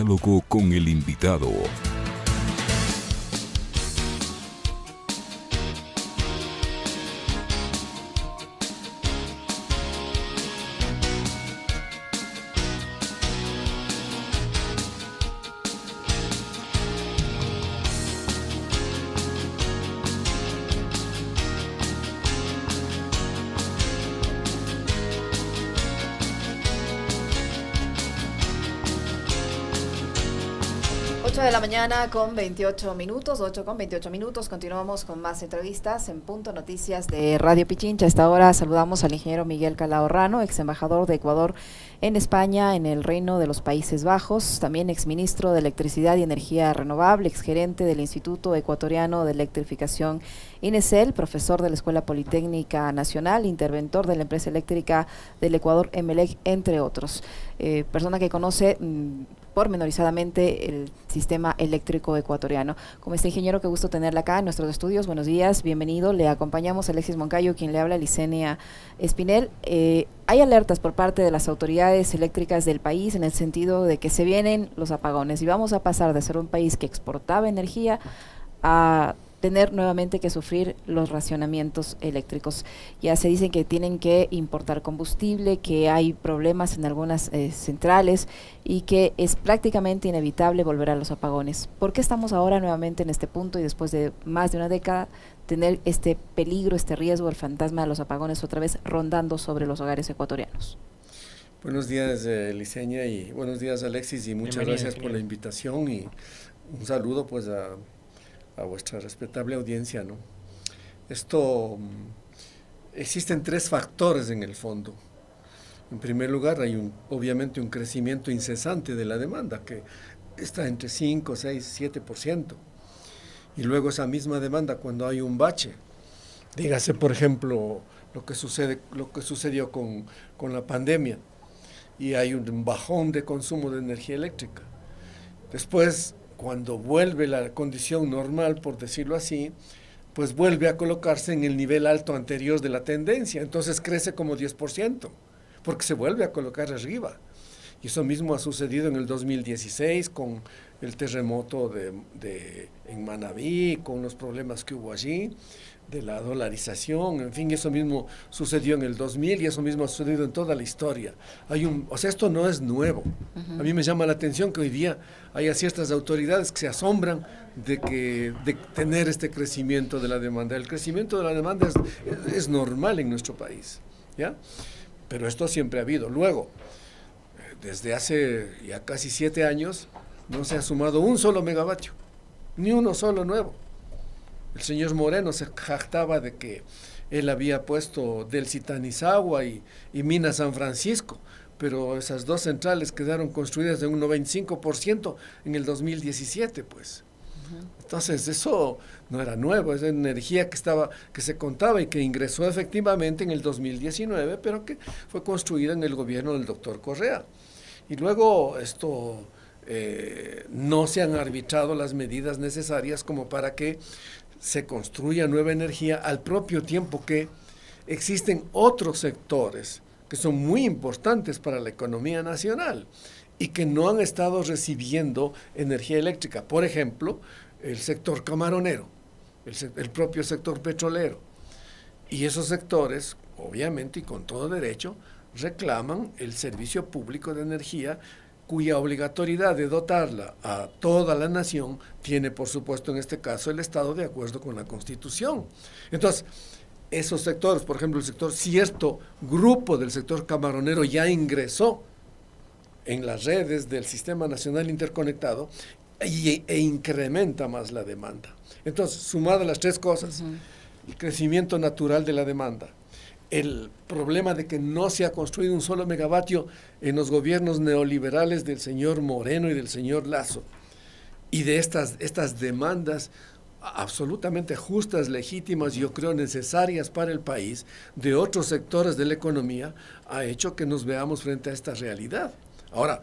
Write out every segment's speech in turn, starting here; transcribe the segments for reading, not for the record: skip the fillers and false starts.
Diálogo con el invitado. De la mañana con 28 minutos, 8 con 28 minutos, continuamos con más entrevistas en Punto Noticias de Radio Pichincha. A esta hora saludamos al ingeniero Miguel Calahorrano, ex embajador de Ecuador en España, en el Reino de los Países Bajos, también ex ministro de Electricidad y Energía Renovable, ex gerente del Instituto Ecuatoriano de Electrificación INESEL, profesor de la Escuela Politécnica Nacional, interventor de la empresa eléctrica del Ecuador, EMELEC, entre otros. Persona que conoce pormenorizadamente el sistema eléctrico ecuatoriano. Como este ingeniero, qué gusto tenerla acá en nuestros estudios. Buenos días, bienvenido. Le acompañamos Alexis Moncayo, quien le habla, Licenia Espinel. Hay alertas por parte de las autoridades eléctricas del país en el sentido de que se vienen los apagones y vamos a pasar de ser un país que exportaba energía a tener nuevamente que sufrir los racionamientos eléctricos. Ya se dicen que tienen que importar combustible, que hay problemas en algunas centrales y que es prácticamente inevitable volver a los apagones. ¿Por qué estamos ahora nuevamente en este punto y después de más de una década tener este peligro, este riesgo, el fantasma de los apagones otra vez rondando sobre los hogares ecuatorianos? Buenos días, Licenia, y buenos días, Alexis, y muchas gracias por la invitación y un saludo pues a vuestra respetable audiencia, ¿no? Existen tres factores en el fondo. En primer lugar, hay obviamente un crecimiento incesante de la demanda, que está entre 5, 6, 7%. Y luego esa misma demanda, cuando hay un bache, dígase, por ejemplo, lo que sucedió con la pandemia, y hay un bajón de consumo de energía eléctrica. Después, cuando vuelve la condición normal, por decirlo así, pues vuelve a colocarse en el nivel alto anterior de la tendencia, entonces crece como 10%, porque se vuelve a colocar arriba. Y eso mismo ha sucedido en el 2016 con el terremoto en Manabí, con los problemas que hubo allí, de la dolarización, en fin, eso mismo sucedió en el 2000 y eso mismo ha sucedido en toda la historia. O sea, esto no es nuevo. A mí me llama la atención que hoy día haya ciertas autoridades que se asombran de tener este crecimiento de la demanda. El crecimiento de la demanda es normal en nuestro país, ¿ya? Pero esto siempre ha habido. Luego, desde hace ya casi 7 años, no se ha sumado un solo megavatio, ni uno solo nuevo. El señor Moreno se jactaba de que él había puesto del Citanizagua y Mina San Francisco, pero esas dos centrales quedaron construidas de un 95% en el 2017, pues. Entonces, eso no era nuevo, es energía que se contaba y que ingresó efectivamente en el 2019, pero que fue construida en el gobierno del doctor Correa. Y luego no se han arbitrado las medidas necesarias como para que se construya nueva energía al propio tiempo que existen otros sectores que son muy importantes para la economía nacional y que no han estado recibiendo energía eléctrica. Por ejemplo, el sector camaronero, el propio sector petrolero. Y esos sectores, obviamente y con todo derecho, reclaman el servicio público de energía cuya obligatoriedad de dotarla a toda la nación tiene, por supuesto, en este caso, el Estado de acuerdo con la Constitución. Entonces, esos sectores, por ejemplo, cierto grupo del sector camaronero ya ingresó en las redes del Sistema Nacional Interconectado e incrementa más la demanda. Entonces, sumadas las tres cosas, el crecimiento natural de la demanda, el problema de que no se ha construido un solo megavatio en los gobiernos neoliberales del señor Moreno y del señor Lasso, y de estas demandas absolutamente justas, legítimas, yo creo necesarias para el país, de otros sectores de la economía, ha hecho que nos veamos frente a esta realidad. Ahora,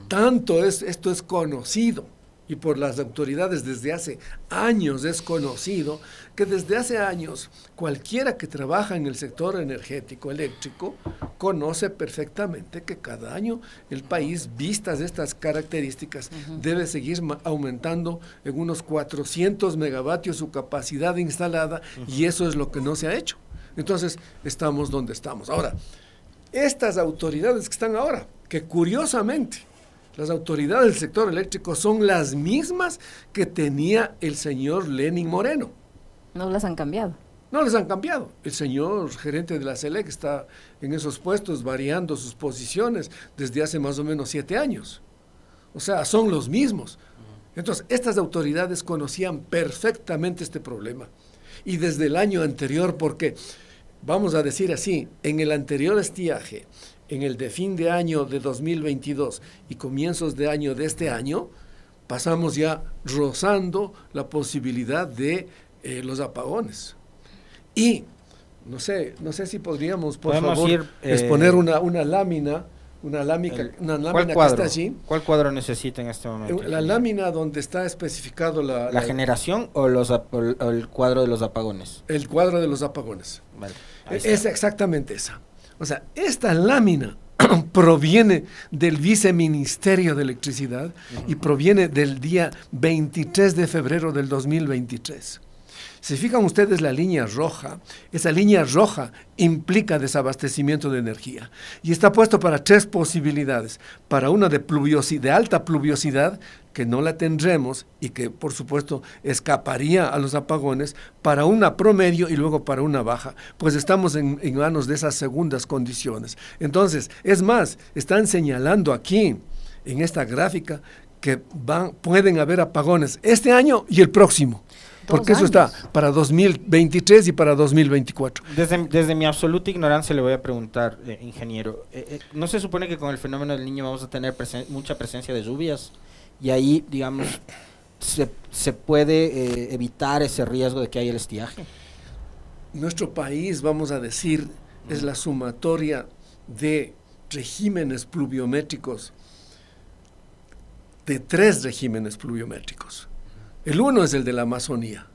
esto es conocido, y por las autoridades desde hace años es conocido que desde hace años cualquiera que trabaja en el sector energético eléctrico conoce perfectamente que cada año el país, vistas estas características, debe seguir aumentando en unos 400 megavatios su capacidad instalada, y eso es lo que no se ha hecho. Entonces estamos donde estamos. Ahora, estas autoridades que están ahora, que curiosamente las autoridades del sector eléctrico son las mismas que tenía el señor Lenín Moreno. No las han cambiado. No les han cambiado. El señor gerente de la SELEC está en esos puestos variando sus posiciones desde hace más o menos 7 años. O sea, son los mismos. Entonces, estas autoridades conocían perfectamente este problema. Y desde el año anterior, porque, vamos a decir así, en el anterior estiaje, en el de fin de año de 2022 y comienzos de año de este año, pasamos ya rozando la posibilidad de los apagones. Y no sé si podríamos, por favor, exponer una lámina, una lámina que está allí. ¿Cuál cuadro necesita en este momento? La lámina donde está especificado la generación o el cuadro de los apagones. El cuadro de los apagones. Vale, es exactamente esa. O sea, esta lámina proviene del Viceministerio de Electricidad y proviene del día 23 de febrero del 2023. Si fijan ustedes la línea roja, esa línea roja implica desabastecimiento de energía y está puesto para 3 posibilidades. Para una de alta pluviosidad, que no la tendremos y que por supuesto escaparía a los apagones, para una promedio y luego para una baja, pues estamos en manos de esas segundas condiciones. Entonces, es más, están señalando aquí, en esta gráfica, que pueden haber apagones este año y el próximo. Porque eso está para 2023 y para 2024. Desde mi absoluta ignorancia le voy a preguntar, ingeniero, ¿no se supone que con el fenómeno del Niño vamos a tener mucha presencia de lluvias? Y ahí, digamos, se puede evitar ese riesgo de que haya el estiaje. Nuestro país, vamos a decir, es la sumatoria de regímenes pluviométricos, de 3 regímenes pluviométricos. El uno es el de la Amazonía.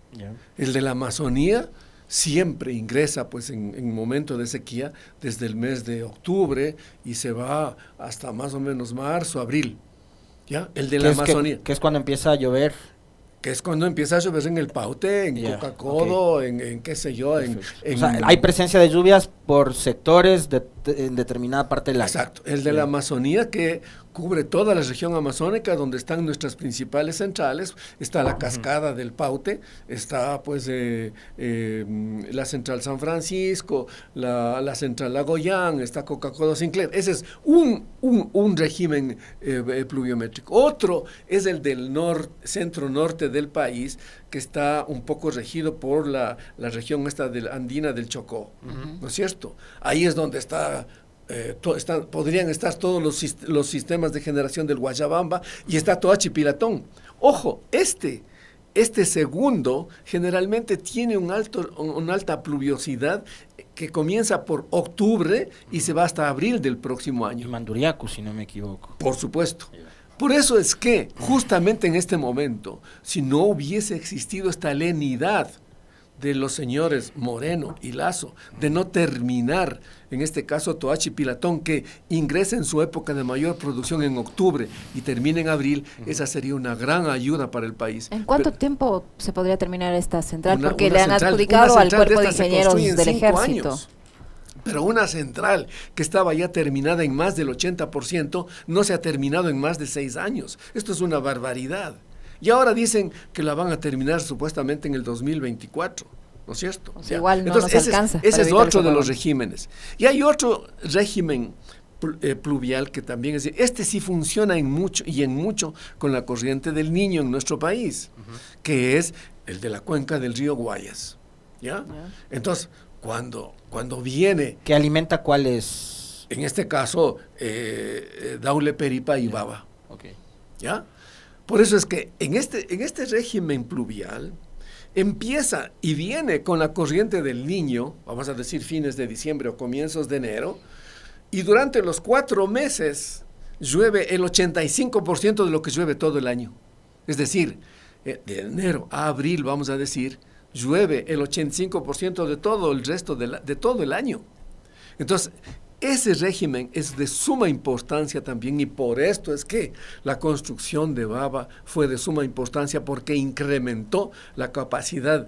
El de la Amazonía siempre ingresa pues en momento de sequía desde el mes de octubre y se va hasta más o menos marzo, abril. ¿Ya? El de la Amazonía. Que es cuando empieza a llover. Que es cuando empieza a llover en el Paute, en Cocacodo, en qué sé yo. O sea, hay presencia de lluvias por sectores en determinada parte del año. Exacto. El de la Amazonía, que cubre toda la región amazónica, donde están nuestras principales centrales. Está la cascada del Paute, está pues la central San Francisco, la central Lagoyán, está Coca-Cola Sinclair. Ese es un régimen pluviométrico. Otro es el del centro-norte del país, que está un poco regido por la región esta andina del Chocó, ¿no es cierto? Ahí es donde podrían estar todos los sistemas de generación del Guayabamba y está Toachi-Pilatón. Ojo, este segundo generalmente tiene una alta pluviosidad que comienza por octubre y se va hasta abril del próximo año. Y Manduriacu, si no me equivoco. Por supuesto. Por eso es que, justamente en este momento, si no hubiese existido esta lenidad de los señores Moreno y Lasso, de no terminar, en este caso Toachi-Pilatón, que ingresa en su época de mayor producción en octubre y termina en abril, esa sería una gran ayuda para el país. ¿En cuánto tiempo se podría terminar esta central? Porque le han adjudicado al cuerpo de ingenieros del ejército. Pero una central que estaba ya terminada en más del 80%, no se ha terminado en más de 6 años. Esto es una barbaridad. Y ahora dicen que la van a terminar supuestamente en el 2024, ¿no es cierto? O sea, igual no nos alcanza. Ese es otro de los regímenes. Y hay otro régimen pluvial que también es... Este sí funciona en mucho con la corriente del Niño en nuestro país, que es el de la cuenca del río Guayas. ¿Ya? Entonces, cuando viene... ¿Qué alimenta cuáles? En este caso, Daule, Peripa y Baba. Okay. ¿Ya? Por eso es que en este régimen pluvial empieza y viene con la corriente del Niño, vamos a decir fines de diciembre o comienzos de enero, y durante los 4 meses llueve el 85% de lo que llueve todo el año. Es decir, de enero a abril, vamos a decir, llueve el 85% de todo el resto de todo el año. Entonces, ese régimen es de suma importancia también, y por esto es que la construcción de Baba fue de suma importancia, porque incrementó la capacidad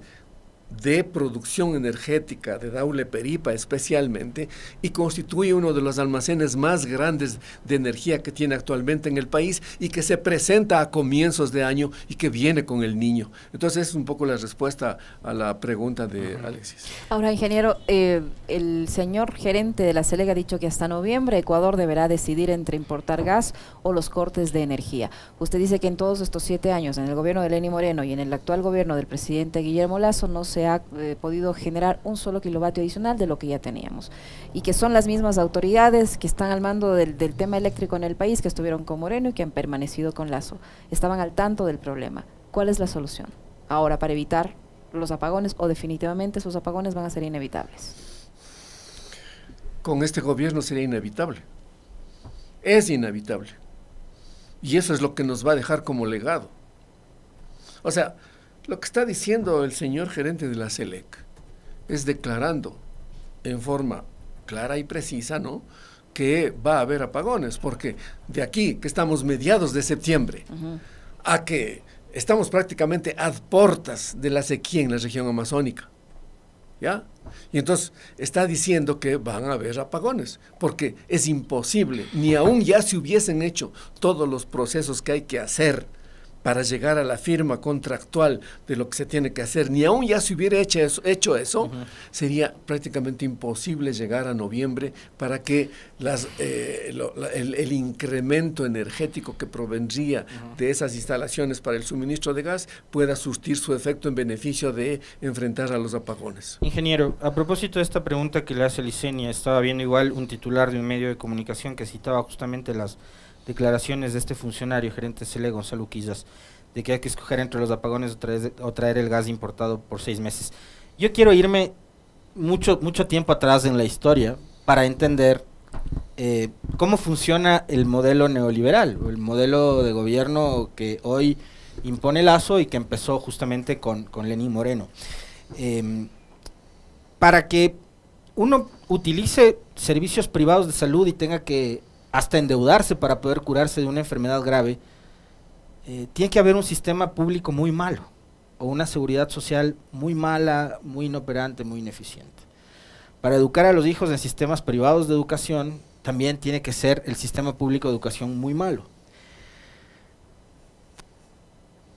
de producción energética de Daule Peripa especialmente, y constituye uno de los almacenes más grandes de energía que tiene actualmente en el país, y que se presenta a comienzos de año y que viene con el niño. Entonces es un poco la respuesta a la pregunta de Alexis. Ahora, ingeniero, el señor gerente de la CELEC ha dicho que hasta noviembre Ecuador deberá decidir entre importar gas o los cortes de energía. Usted dice que en todos estos 7 años, en el gobierno de Lenín Moreno y en el actual gobierno del presidente Guillermo Lasso, no se ha podido generar un solo kilovatio adicional de lo que ya teníamos, y que son las mismas autoridades que están al mando del tema eléctrico en el país, que estuvieron con Moreno y que han permanecido con Lasso. Estaban al tanto del problema. ¿Cuál es la solución ahora para evitar los apagones, o definitivamente esos apagones van a ser inevitables? Con este gobierno sería inevitable. Es inevitable. Y eso es lo que nos va a dejar como legado. O sea, lo que está diciendo el señor gerente de la CELEC es declarando en forma clara y precisa, ¿no?, que va a haber apagones, porque de aquí, que estamos mediados de septiembre, a que estamos prácticamente a portas de la sequía en la región amazónica, ¿ya? Y entonces está diciendo que van a haber apagones, porque es imposible, ni aún ya se hubiesen hecho todos los procesos que hay que hacer para llegar a la firma contractual de lo que se tiene que hacer, ni aún ya se hubiera hecho eso, sería prácticamente imposible llegar a noviembre para que el incremento energético que provendría de esas instalaciones para el suministro de gas pueda surtir su efecto en beneficio de enfrentar a los apagones. Ingeniero, a propósito de esta pregunta que le hace Licenia, estaba viendo igual un titular de un medio de comunicación que citaba justamente las declaraciones de este funcionario, gerente CELEC, Gonzalo Quizas, de que hay que escoger entre los apagones o traer el gas importado por 6 meses. Yo quiero irme mucho tiempo atrás en la historia para entender cómo funciona el modelo neoliberal, o el modelo de gobierno que hoy impone Lasso y que empezó justamente con Lenín Moreno. Para que uno utilice servicios privados de salud y tenga que hasta endeudarse para poder curarse de una enfermedad grave, tiene que haber un sistema público muy malo, o una seguridad social muy mala, muy inoperante, muy ineficiente. Para educar a los hijos en sistemas privados de educación, también tiene que ser el sistema público de educación muy malo.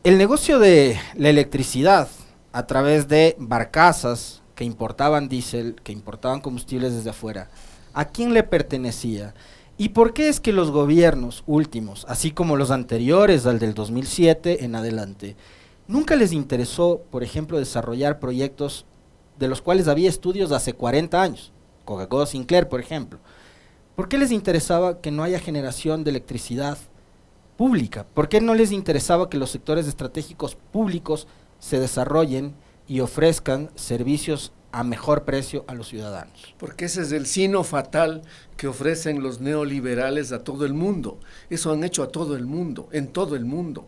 El negocio de la electricidad, a través de barcazas que importaban diésel, que importaban combustibles desde afuera, ¿a quién le pertenecía? ¿Y por qué es que los gobiernos últimos, así como los anteriores al del 2007 en adelante, nunca les interesó, por ejemplo, desarrollar proyectos de los cuales había estudios de hace 40 años? Coca-Cola Sinclair, por ejemplo. ¿Por qué les interesaba que no haya generación de electricidad pública? ¿Por qué no les interesaba que los sectores estratégicos públicos se desarrollen y ofrezcan servicios a mejor precio a los ciudadanos? Porque ese es el sino fatal que ofrecen los neoliberales a todo el mundo. Eso han hecho a todo el mundo, en todo el mundo.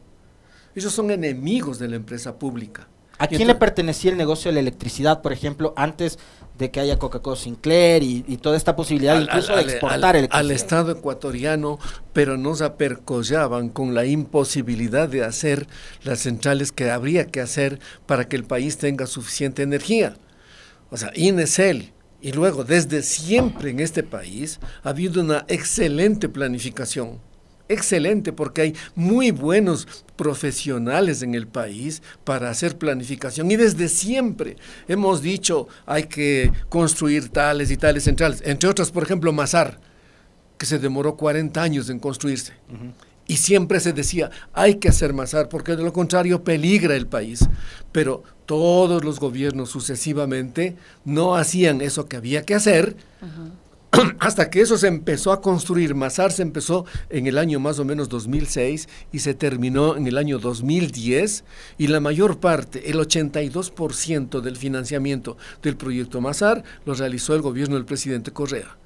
Ellos son enemigos de la empresa pública. ¿A quién le pertenecía el negocio de la electricidad, por ejemplo, antes de que haya Coca-Cola Sinclair y toda esta posibilidad incluso de exportar electricidad? Al Estado ecuatoriano, pero nos apercollaban con la imposibilidad de hacer las centrales que habría que hacer para que el país tenga suficiente energía. O sea, INESEL, y luego desde siempre en este país ha habido una excelente planificación. Excelente, porque hay muy buenos profesionales en el país para hacer planificación, y desde siempre hemos dicho hay que construir tales y tales centrales, entre otras, por ejemplo, Masar, que se demoró 40 años en construirse. Y siempre se decía, hay que hacer Masar, porque de lo contrario peligra el país. Pero todos los gobiernos sucesivamente no hacían eso que había que hacer, hasta que eso se empezó a construir. Masar se empezó en el año más o menos 2006 y se terminó en el año 2010, y la mayor parte, el 82% del financiamiento del proyecto Masar lo realizó el gobierno del presidente Correa.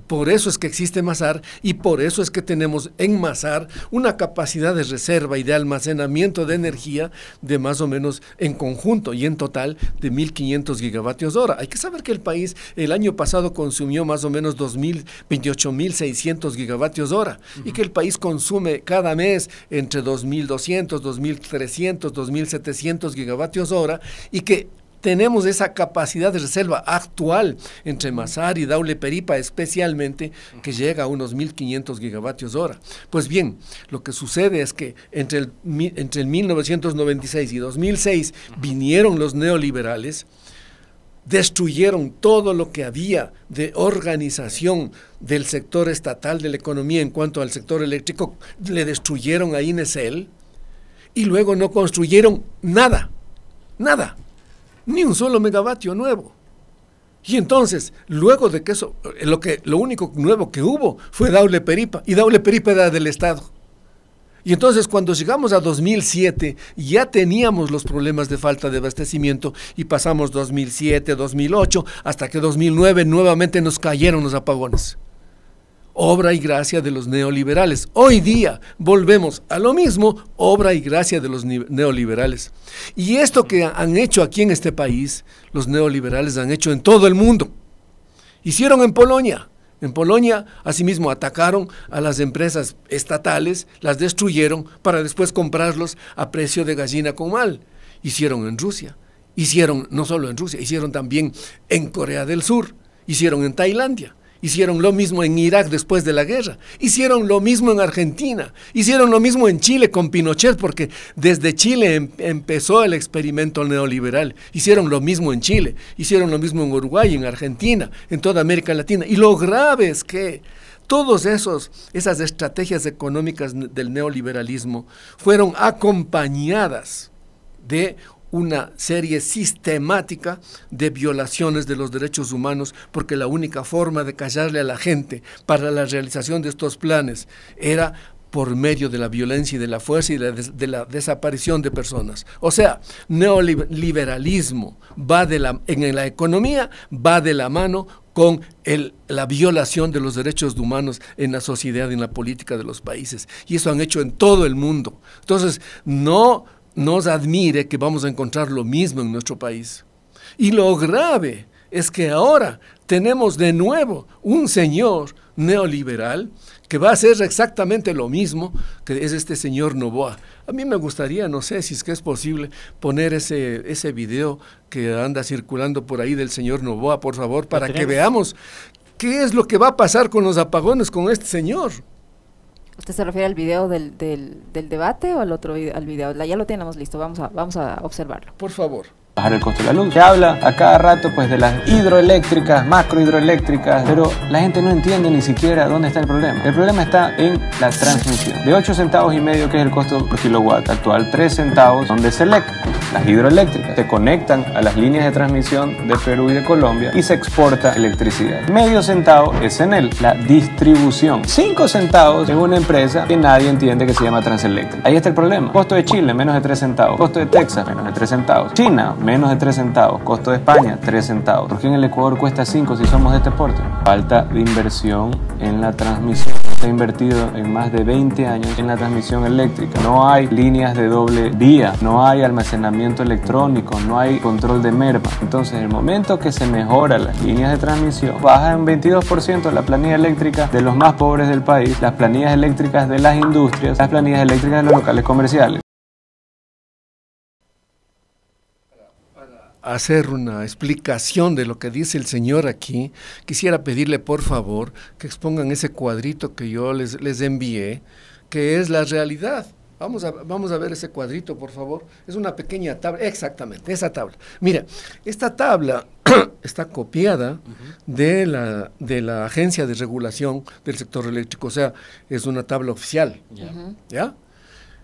Por eso es que existe Masar y por eso es que tenemos en Masar una capacidad de reserva y de almacenamiento de energía de más o menos en conjunto y en total de 1.500 gigavatios hora. Hay que saber que el país el año pasado consumió más o menos 28.600 gigavatios hora y que el país consume cada mes entre 2.200, 2.300, 2.700 gigavatios hora y que tenemos esa capacidad de reserva actual entre Masar y Daule Peripa especialmente, que llega a unos 1.500 gigavatios hora. Pues bien, lo que sucede es que entre el 1996 y 2006 vinieron los neoliberales, destruyeron todo lo que había de organización del sector estatal de la economía en cuanto al sector eléctrico, le destruyeron a Inesel y luego no construyeron nada, ni un solo megavatio nuevo. Y entonces, luego de que eso, lo único nuevo que hubo fue Daule Peripa, y Daule Peripa era del Estado. Y entonces cuando llegamos a 2007 ya teníamos los problemas de falta de abastecimiento y pasamos 2007, 2008, hasta que 2009 nuevamente nos cayeron los apagones. Obra y gracia de los neoliberales. Hoy día volvemos a lo mismo, obra y gracia de los neoliberales. Y esto que han hecho aquí en este país, los neoliberales han hecho en todo el mundo. Hicieron en Polonia. En Polonia, asimismo, atacaron a las empresas estatales, las destruyeron para después comprarlos a precio de gallina con mal. Hicieron en Rusia. Hicieron, no solo en Rusia, hicieron también en Corea del Sur. Hicieron en Tailandia. Hicieron lo mismo en Irak después de la guerra, hicieron lo mismo en Argentina, hicieron lo mismo en Chile con Pinochet, porque desde Chile empezó el experimento neoliberal, hicieron lo mismo en Chile, hicieron lo mismo en Uruguay, en Argentina, en toda América Latina, y lo grave es que todas esas estrategias económicas del neoliberalismo fueron acompañadas de una serie sistemática de violaciones de los derechos humanos, porque la única forma de callarle a la gente para la realización de estos planes era por medio de la violencia y de la fuerza y de la desaparición de personas. O sea, neoliberalismo en la economía va de la mano con la violación de los derechos humanos en la sociedad y en la política de los países. Y eso han hecho en todo el mundo. Entonces, no nos admire que vamos a encontrar lo mismo en nuestro país. Y lo grave es que ahora tenemos de nuevo un señor neoliberal que va a hacer exactamente lo mismo, que es este señor Noboa. A mí me gustaría, no sé si es que es posible, poner ese video que anda circulando por ahí del señor Noboa, por favor, para que veamos qué es lo que va a pasar con los apagones con este señor. ¿Usted se refiere al video del debate o al otro al video? Ya lo tenemos listo, vamos a observarlo. Por favor. Bajar el costo de la luz. Se habla a cada rato pues de las hidroeléctricas, macrohidroeléctricas, pero la gente no entiende ni siquiera dónde está el problema. El problema está en la transmisión. De 8 centavos y medio, que es el costo por kilowatt actual, 3 centavos son de SELEC, las hidroeléctricas. Se conectan a las líneas de transmisión de Perú y de Colombia y se exporta electricidad. Medio centavo es Enel, la distribución. 5 centavos en una empresa que nadie entiende, que se llama Transelectric. Ahí está el problema. Costo de Chile, menos de 3 centavos. Costo de Texas, menos de 3 centavos. China, menos de 3 centavos. Costo de España, 3 centavos. ¿Por qué en el Ecuador cuesta 5 si somos de este porte? Falta de inversión en la transmisión. Se ha invertido en más de 20 años en la transmisión eléctrica. No hay líneas de doble vía, no hay almacenamiento electrónico, no hay control de merma. Entonces, en el momento que se mejoran las líneas de transmisión, baja en 22% la planilla eléctrica de los más pobres del país, las planillas eléctricas de las industrias, las planillas eléctricas de los locales comerciales. Hacer una explicación de lo que dice el señor aquí, quisiera pedirle por favor que expongan ese cuadrito que yo les envié, que es la realidad. Vamos a ver ese cuadrito, por favor. Es una pequeña tabla, exactamente, esa tabla. Mira, esta tabla está copiada de la Agencia de Regulación del Sector Eléctrico, o sea, es una tabla oficial, ¿ya?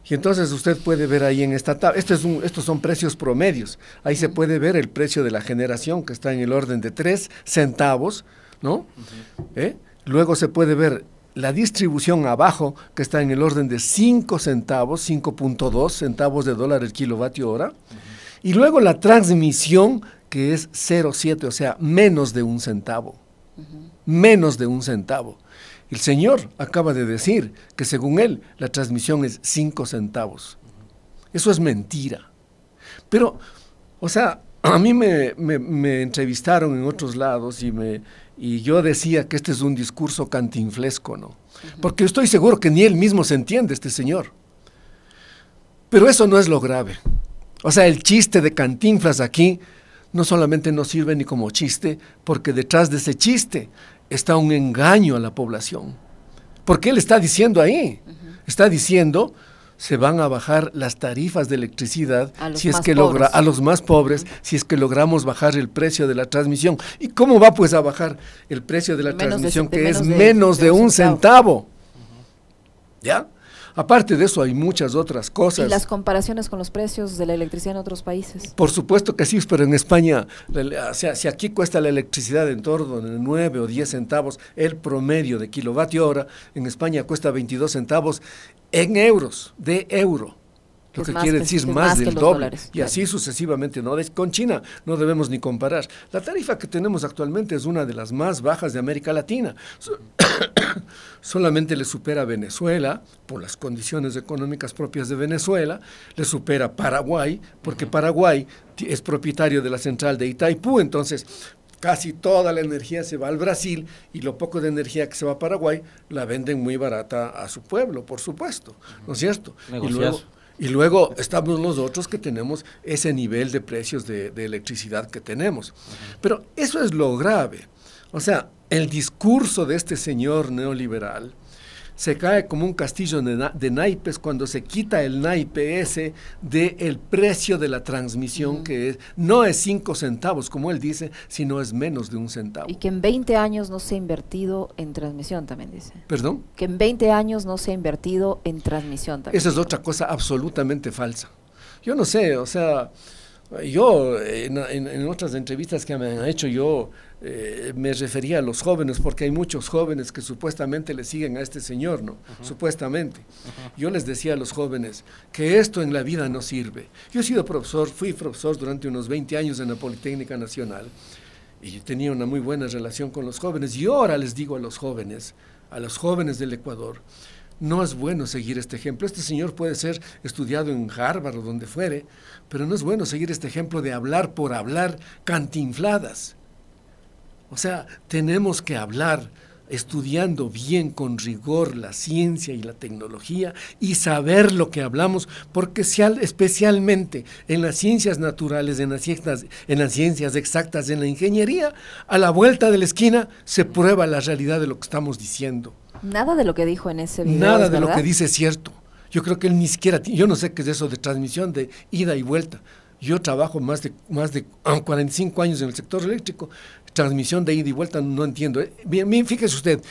Y entonces usted puede ver ahí en esta tabla, estos son precios promedios, ahí se puede ver el precio de la generación que está en el orden de 3 centavos, ¿no? Luego se puede ver la distribución abajo que está en el orden de 5 centavos, 5.2 centavos de dólar el kilovatio hora, y luego la transmisión que es 0.7, o sea, menos de 1 centavo. Menos de 1 centavo. El señor acaba de decir que según él la transmisión es 5 centavos. Eso es mentira. Pero, o sea, a mí me entrevistaron en otros lados y yo decía que este es un discurso cantinflesco, ¿no? Porque yo estoy seguro que ni él mismo se entiende, este señor. Pero eso no es lo grave. O sea, el chiste de Cantinflas aquí no solamente no sirve ni como chiste, porque detrás de ese chiste está un engaño a la población. Porque él está diciendo ahí, está diciendo, se van a bajar las tarifas de electricidad si es que a los más pobres, si es que logramos bajar el precio de la transmisión. ¿Y cómo va pues a bajar el precio de la transmisión, que es menos de 1 centavo? ¿Ya? Aparte de eso hay muchas otras cosas. ¿Y las comparaciones con los precios de la electricidad en otros países? Por supuesto que sí, pero en España, o sea, si aquí cuesta la electricidad en torno de 9 o 10 centavos el promedio de kilovatio hora, en España cuesta 22 centavos en euros, de euro. Lo que quiere decir más del doble. Y así sucesivamente, ¿no? Con China no debemos ni comparar. La tarifa que tenemos actualmente es una de las más bajas de América Latina. Solamente le supera a Venezuela, por las condiciones económicas propias de Venezuela, le supera a Paraguay, porque Paraguay es propietario de la central de Itaipú, entonces casi toda la energía se va al Brasil y lo poco de energía que se va a Paraguay la venden muy barata a su pueblo, por supuesto, ¿no es cierto? Y luego estamos los otros que tenemos ese nivel de precios de electricidad que tenemos. Pero eso es lo grave. O sea, el discurso de este señor neoliberal se cae como un castillo de naipes cuando se quita el naipe ese del precio de la transmisión, que no es 5 centavos, como él dice, sino es menos de 1 centavo. Y que en 20 años no se ha invertido en transmisión, también dice. ¿Perdón? Que en 20 años no se ha invertido en transmisión también. Esa es otra cosa absolutamente falsa. Yo no sé, o sea, yo en otras entrevistas que me han hecho, yo me refería a los jóvenes, porque hay muchos jóvenes que supuestamente le siguen a este señor, ¿no? Supuestamente. Yo les decía a los jóvenes que esto en la vida no sirve. Yo he sido profesor, fui profesor durante unos 20 años en la Politécnica Nacional y tenía una muy buena relación con los jóvenes. Y ahora les digo a los jóvenes del Ecuador, no es bueno seguir este ejemplo. Este señor puede ser estudiado en Harvard o donde fuere, pero no es bueno seguir este ejemplo de hablar por hablar, cantinfladas. O sea, tenemos que hablar estudiando bien, con rigor, la ciencia y la tecnología y saber lo que hablamos, porque especialmente en las ciencias naturales, en las ciencias exactas, en la ingeniería, a la vuelta de la esquina se prueba la realidad de lo que estamos diciendo. Nada de lo que dijo en ese video. Nada de lo que dice es cierto. Yo creo que él ni siquiera, yo no sé qué es eso de transmisión de ida y vuelta. Yo trabajo más de 45 años en el sector eléctrico, transmisión de ida y vuelta no entiendo. Bien, fíjese usted,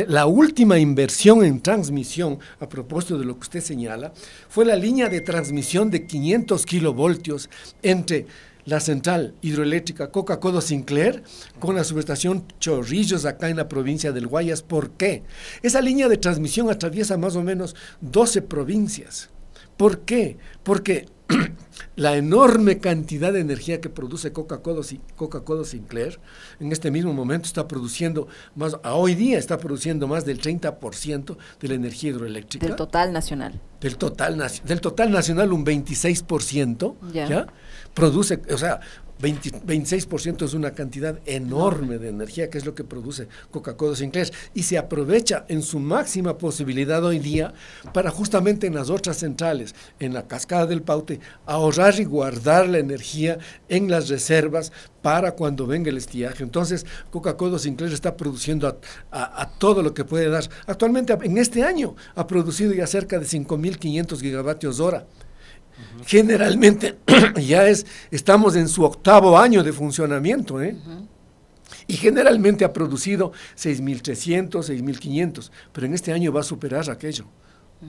la última inversión en transmisión, a propósito de lo que usted señala, fue la línea de transmisión de 500 kilovoltios entre la central hidroeléctrica Coca-Cola Sinclair con la subestación Chorrillos acá en la provincia del Guayas. ¿Por qué? Esa línea de transmisión atraviesa más o menos 12 provincias. ¿Por qué? Porque la enorme cantidad de energía que produce Coca-Cola Sinclair en este mismo momento está produciendo hoy día está produciendo más del 30% de la energía hidroeléctrica. Del total nacional. Del total nacional un 26%, ¿ya? Produce, o sea, 26% es una cantidad enorme de energía, que es lo que produce Coca-Cola Sinclair, y se aprovecha en su máxima posibilidad hoy día para justamente en las otras centrales, en la Cascada del Paute, ahorrar y guardar la energía en las reservas para cuando venga el estiaje. Entonces, Coca-Cola Sinclair está produciendo a todo lo que puede dar. Actualmente, en este año, ha producido ya cerca de 5.500 gigavatios hora. Generalmente estamos en su 8º año de funcionamiento, y generalmente ha producido 6.300, 6.500, pero en este año va a superar aquello.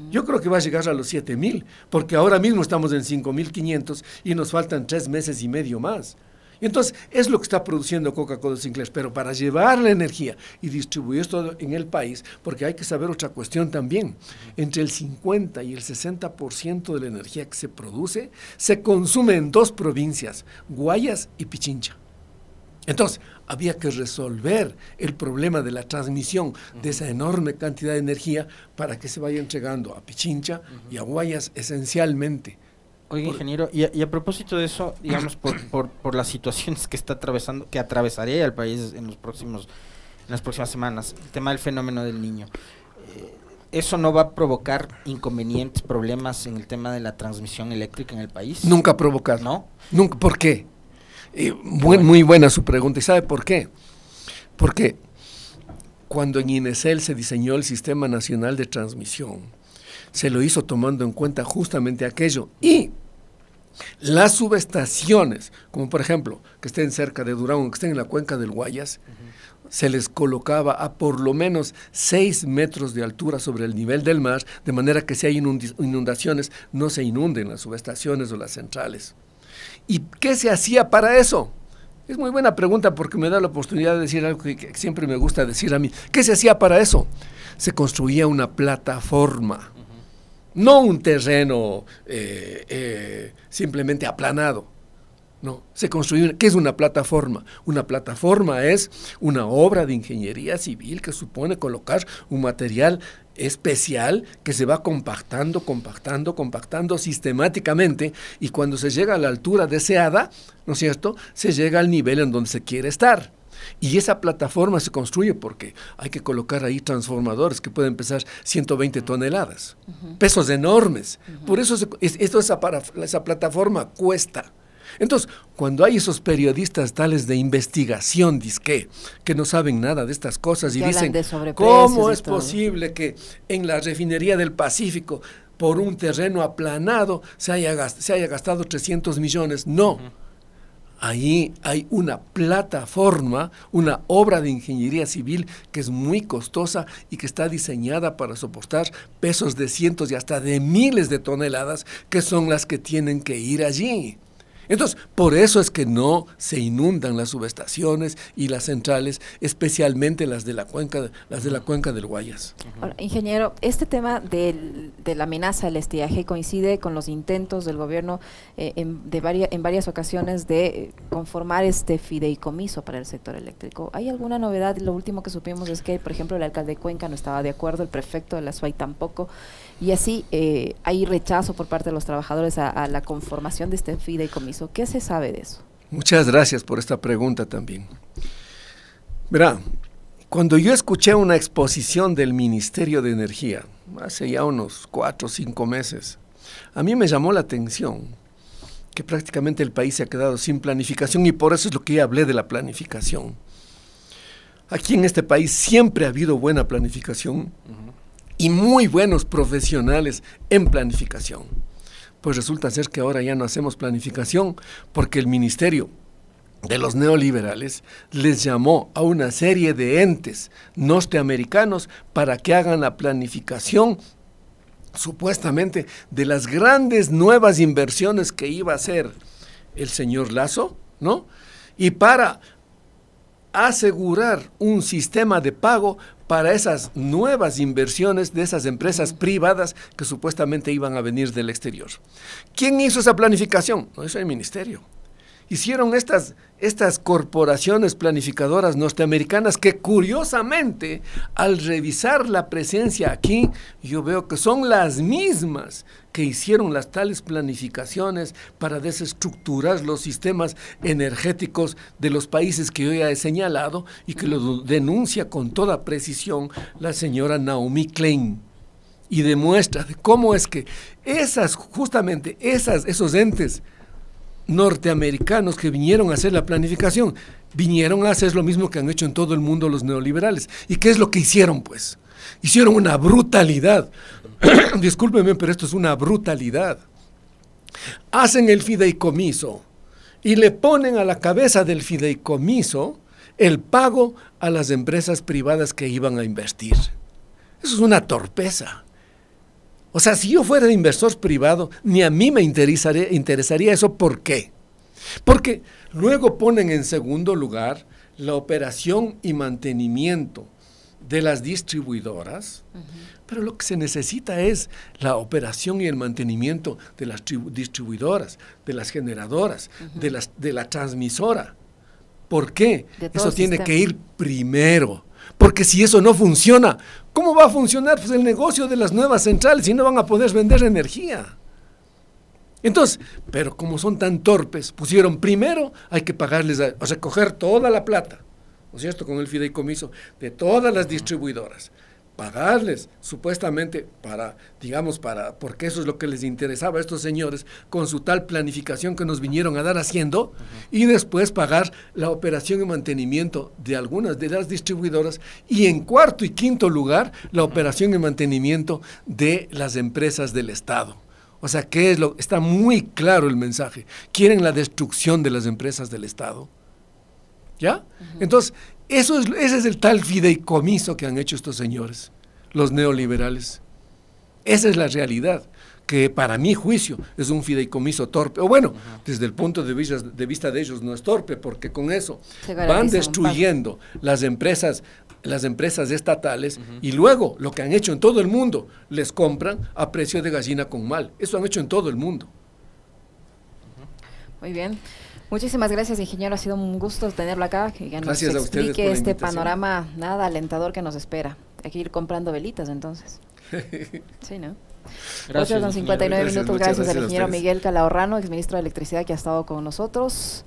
Yo creo que va a llegar a los 7.000, porque ahora mismo estamos en 5.500 y nos faltan 3 meses y medio más. Y entonces es lo que está produciendo Coca-Cola Sinclair, pero para llevar la energía y distribuir esto en el país, porque hay que saber otra cuestión también, entre el 50 y el 60% de la energía que se produce, se consume en 2 provincias, Guayas y Pichincha. Entonces, había que resolver el problema de la transmisión de esa enorme cantidad de energía para que se vaya entregando a Pichincha y a Guayas esencialmente. Oiga, ingeniero, y a propósito de eso, digamos, por las situaciones que está atravesando, que atravesaría el país en las próximas semanas, el tema del fenómeno del Niño, ¿eso no va a provocar inconvenientes, problemas en el tema de la transmisión eléctrica en el país? Nunca provocar. ¿No? Nunca. ¿Por qué? Muy buena su pregunta. ¿Y sabe por qué? Porque cuando en INESEL se diseñó el Sistema Nacional de Transmisión, se lo hizo tomando en cuenta justamente aquello. Y las subestaciones, como por ejemplo, que estén cerca de Durán, que estén en la cuenca del Guayas, se les colocaba a por lo menos 6 metros de altura sobre el nivel del mar, de manera que si hay inundaciones, no se inunden las subestaciones o las centrales. ¿Y qué se hacía para eso? Es muy buena pregunta porque me da la oportunidad de decir algo que siempre me gusta decir a mí. ¿Qué se hacía para eso? Se construía una plataforma, no un terreno simplemente aplanado. No, se construyó. ¿Qué es una plataforma? Una plataforma es una obra de ingeniería civil que supone colocar un material especial que se va compactando sistemáticamente, y cuando se llega a la altura deseada, ¿no es cierto?, se llega al nivel en donde se quiere estar. Y esa plataforma se construye porque hay que colocar ahí transformadores que pueden pesar 120 toneladas, pesos enormes. Por eso esa plataforma cuesta. Entonces, cuando hay esos periodistas tales de investigación, que no saben nada de estas cosas y dicen, ¿cómo es posible que en la refinería del Pacífico, por un terreno aplanado, se haya gastado 300 millones? No. Ahí hay una plataforma, una obra de ingeniería civil que es muy costosa y que está diseñada para soportar pesos de cientos y hasta de miles de toneladas, que son las que tienen que ir allí. Entonces, por eso es que no se inundan las subestaciones y las centrales, especialmente las de la cuenca del Guayas. Ahora, ingeniero, este tema de la amenaza del estiaje coincide con los intentos del gobierno en varias ocasiones de conformar este fideicomiso para el sector eléctrico. ¿Hay alguna novedad? Lo último que supimos es que, por ejemplo, el alcalde de Cuenca no estaba de acuerdo, el prefecto de la SUAY tampoco, y así hay rechazo por parte de los trabajadores a la conformación de este fideicomiso. ¿Qué se sabe de eso? Muchas gracias por esta pregunta también. Verá, cuando yo escuché una exposición del Ministerio de Energía, hace ya unos 4 o 5 meses, a mí me llamó la atención que prácticamente el país se ha quedado sin planificación, y por eso es lo que ya hablé de la planificación. Aquí en este país siempre ha habido buena planificación y muy buenos profesionales en planificación. Pues resulta ser que ahora ya no hacemos planificación porque el ministerio de los neoliberales les llamó a una serie de entes norteamericanos para que hagan la planificación supuestamente de las grandes nuevas inversiones que iba a hacer el señor Lasso, ¿no? Y para asegurar un sistema de pago para esas nuevas inversiones de esas empresas privadas que supuestamente iban a venir del exterior. ¿Quién hizo esa planificación? No, eso es el ministerio. Hicieron estas corporaciones planificadoras norteamericanas que, curiosamente, al revisar la presencia aquí, yo veo que son las mismas que hicieron las tales planificaciones para desestructurar los sistemas energéticos de los países que yo ya he señalado y que lo denuncia con toda precisión la señora Naomi Klein. Y demuestra de cómo es que justamente esos entes norteamericanos que vinieron a hacer la planificación, vinieron a hacer lo mismo que han hecho en todo el mundo los neoliberales. ¿Y qué es lo que hicieron, pues? Hicieron una brutalidad. Discúlpeme, pero esto es una brutalidad. Hacen el fideicomiso y le ponen a la cabeza del fideicomiso el pago a las empresas privadas que iban a invertir. Eso es una torpeza. O sea, si yo fuera inversor privado, ni a mí me interesaría eso. ¿Por qué? Porque luego ponen en segundo lugar la operación y mantenimiento de las distribuidoras, pero lo que se necesita es la operación y el mantenimiento de las distribuidoras, de las generadoras, de la transmisora. ¿Por qué? De todo Eso el tiene sistema. que ir primero. Porque si eso no funciona, ¿cómo va a funcionar pues, el negocio de las nuevas centrales si no van a poder vender energía? Entonces, pero como son tan torpes, pusieron primero, hay que pagarles, o sea, coger toda la plata, ¿no es cierto?, con el fideicomiso de todas las distribuidoras, pagarles supuestamente para, digamos, porque eso es lo que les interesaba a estos señores con su tal planificación que nos vinieron a dar haciendo, y después pagar la operación y mantenimiento de algunas de las distribuidoras, y en cuarto y quinto lugar, la operación y mantenimiento de las empresas del Estado. O sea, está muy claro el mensaje. Quieren la destrucción de las empresas del Estado. ¿Ya? Entonces, ese es el tal fideicomiso que han hecho estos señores, los neoliberales. Esa es la realidad, que para mi juicio es un fideicomiso torpe. O bueno, desde el punto de vista de ellos no es torpe, porque con eso van destruyendo las empresas estatales, y luego lo que han hecho en todo el mundo, les compran a precio de gallina con mal. Eso han hecho en todo el mundo. Muy bien. Muchísimas gracias, ingeniero. Ha sido un gusto tenerlo acá, que nos Gracias a ustedes por explique la este invitación. panorama nada alentador que nos espera. Hay que ir comprando velitas entonces. Sí, ¿no? Gracias, 8:59 ingeniero. minutos. Muchas Gracias al gracias a ingeniero ustedes. Miguel Calahorrano, exministro de Electricidad, que ha estado con nosotros.